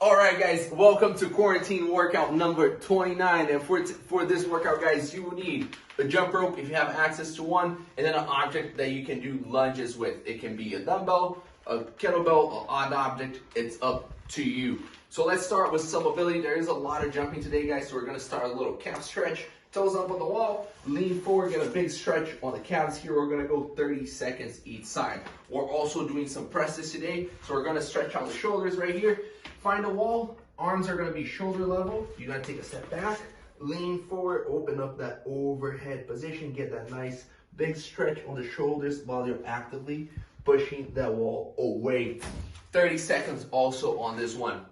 All right, guys, welcome to quarantine workout number 29. And for this workout, guys, you will need a jump rope if you have access to one, and then an object that you can do lunges with. It can be a dumbbell, a kettlebell, an odd object. It's up to you. So let's start with some mobility. There is a lot of jumping today, guys, so we're gonna start a little calf stretch. Toes up on the wall, lean forward, get a big stretch on the calves here. We're gonna go 30 seconds each side. We're also doing some presses today, so we're gonna stretch out the shoulders right here. Find a wall, arms are gonna be shoulder level. You're gonna take a step back, lean forward, open up that overhead position, get that nice big stretch on the shoulders while you're actively pushing that wall away. 30 seconds also on this one.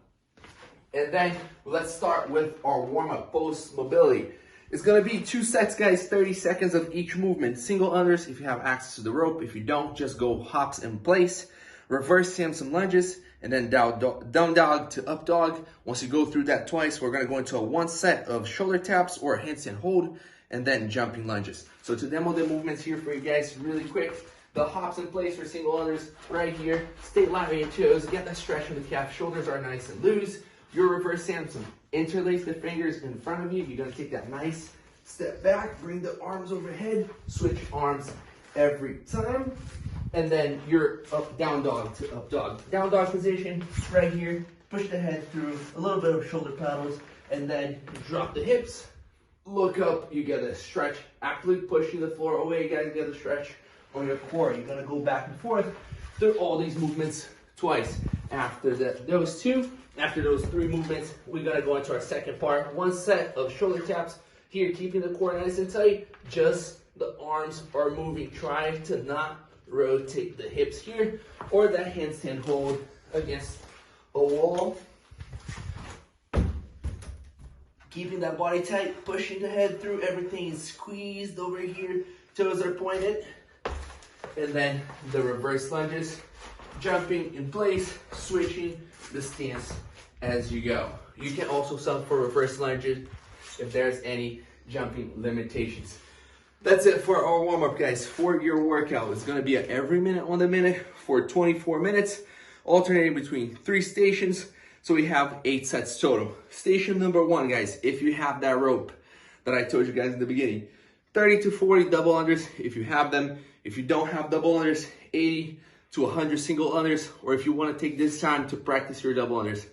And then let's start with our warm-up post mobility. It's gonna be 2 sets, guys, 30 seconds of each movement. Single unders if you have access to the rope. If you don't, just go hops in place. Reverse Samson lunges, and then down dog to up dog. Once you go through that twice, we're gonna go into a 1 set of shoulder taps or a handstand hold, and then jumping lunges. So to demo the movements here for you guys really quick, the hops in place for single unders right here. Stay light on your toes, get that stretch in the calf. Shoulders are nice and loose. Your reverse Samson, interlace the fingers in front of you. You're gonna take that nice step back, bring the arms overhead, switch arms every time. And then your down dog to up dog. Down dog position right here. Push the head through, a little bit of shoulder paddles, and then drop the hips. Look up, you get a stretch. Actively pushing the floor away, guys, get a stretch on your core. You're gonna go back and forth through all these movements twice. After those 3 movements, we gotta go into our second part. 1 set of shoulder taps. Here, keeping the core nice and tight. Just the arms are moving. Try to not rotate the hips here, or that handstand hold against a wall. Keeping that body tight, pushing the head through. Everything is squeezed over here. Toes are pointed. And then the reverse lunges. Jumping in place, switching the stance as you go. You can also sub for reverse lunges if there's any jumping limitations. That's it for our warm-up, guys. For your workout, it's gonna be at every minute on the minute for 24 minutes, alternating between 3 stations. So we have 8 sets total. Station number 1, guys, if you have that rope that I told you guys in the beginning, 30 to 40 double unders if you have them. If you don't have double unders, 80 to 100 single unders, or if you wanna take this time to practice your double unders.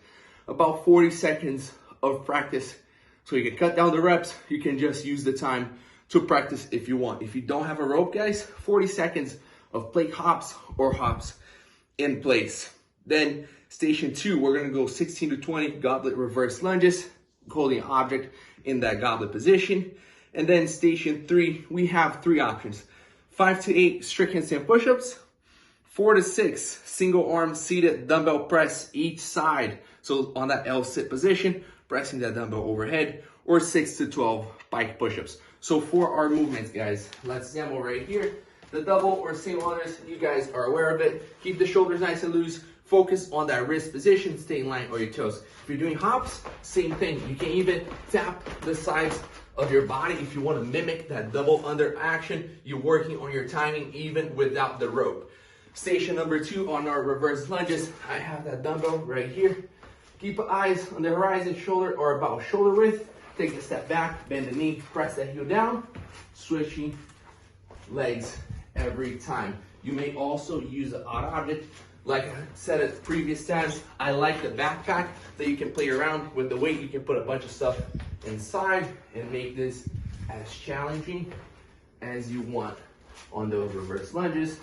About 40 seconds of practice. So you can cut down the reps, you can just use the time to practice if you want. If you don't have a rope, guys, 40 seconds of plate hops or hops in place. Then station 2, we're gonna go 16 to 20 goblet reverse lunges, holding an object in that goblet position. And then station 3, we have 3 options. 5 to 8 strict handstand push-ups, 4 to 6 single arm seated dumbbell press each side. So on that L sit position, pressing that dumbbell overhead, or 6 to 12 pike push-ups. So for our movements, guys, let's demo right here. The double or single unders, you guys are aware of it. Keep the shoulders nice and loose. Focus on that wrist position, stay in line on your toes. If you're doing hops, same thing. You can even tap the sides of your body if you want to mimic that double under action. You're working on your timing even without the rope. Station number 2 on our reverse lunges, I have that dumbbell right here. Keep your eyes on the horizon, shoulder or about shoulder width. Take a step back, bend the knee, press that heel down, switching legs every time. You may also use an odd object. Like I said at previous times, I like the backpack that you can play around with the weight. You can put a bunch of stuff inside and make this as challenging as you want on those reverse lunges.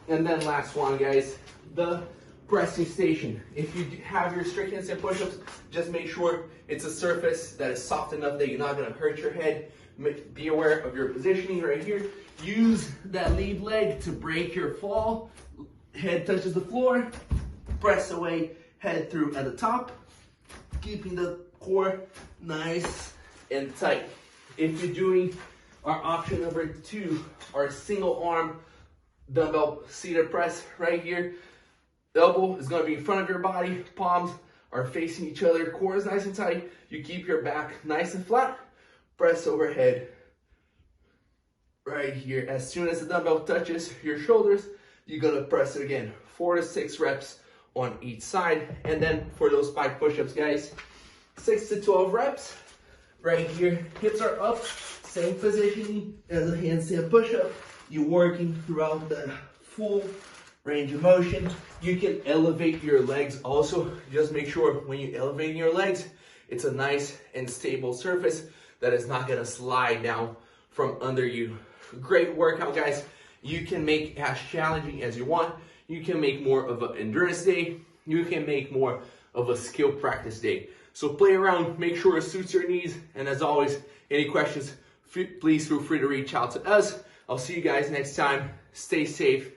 And then last one, guys, the pressing station. If you have your strict handstand push-ups, just make sure it's a surface that is soft enough that you're not gonna hurt your head. Be aware of your positioning right here. Use that lead leg to break your fall. Head touches the floor, press away, head through at the top, keeping the core nice and tight. If you're doing our option number 2, our single arm dumbbell seated press right here, the elbow is gonna be in front of your body, palms are facing each other, core is nice and tight. You keep your back nice and flat, press overhead right here. As soon as the dumbbell touches your shoulders, you're gonna press it again. 4 to 6 reps on each side. And then for those Pike push-ups, guys, 6 to 12 reps. Right here, hips are up, same positioning as a handstand push-up. You're working throughout the full range of motion. You can elevate your legs also. Just make sure when you elevate your legs, it's a nice and stable surface that is not gonna slide down from under you. Great workout, guys. You can make as challenging as you want. You can make more of an endurance day. You can make more of a skill practice day. So play around, make sure it suits your needs. And as always, any questions, please feel free to reach out to us. I'll see you guys next time. Stay safe.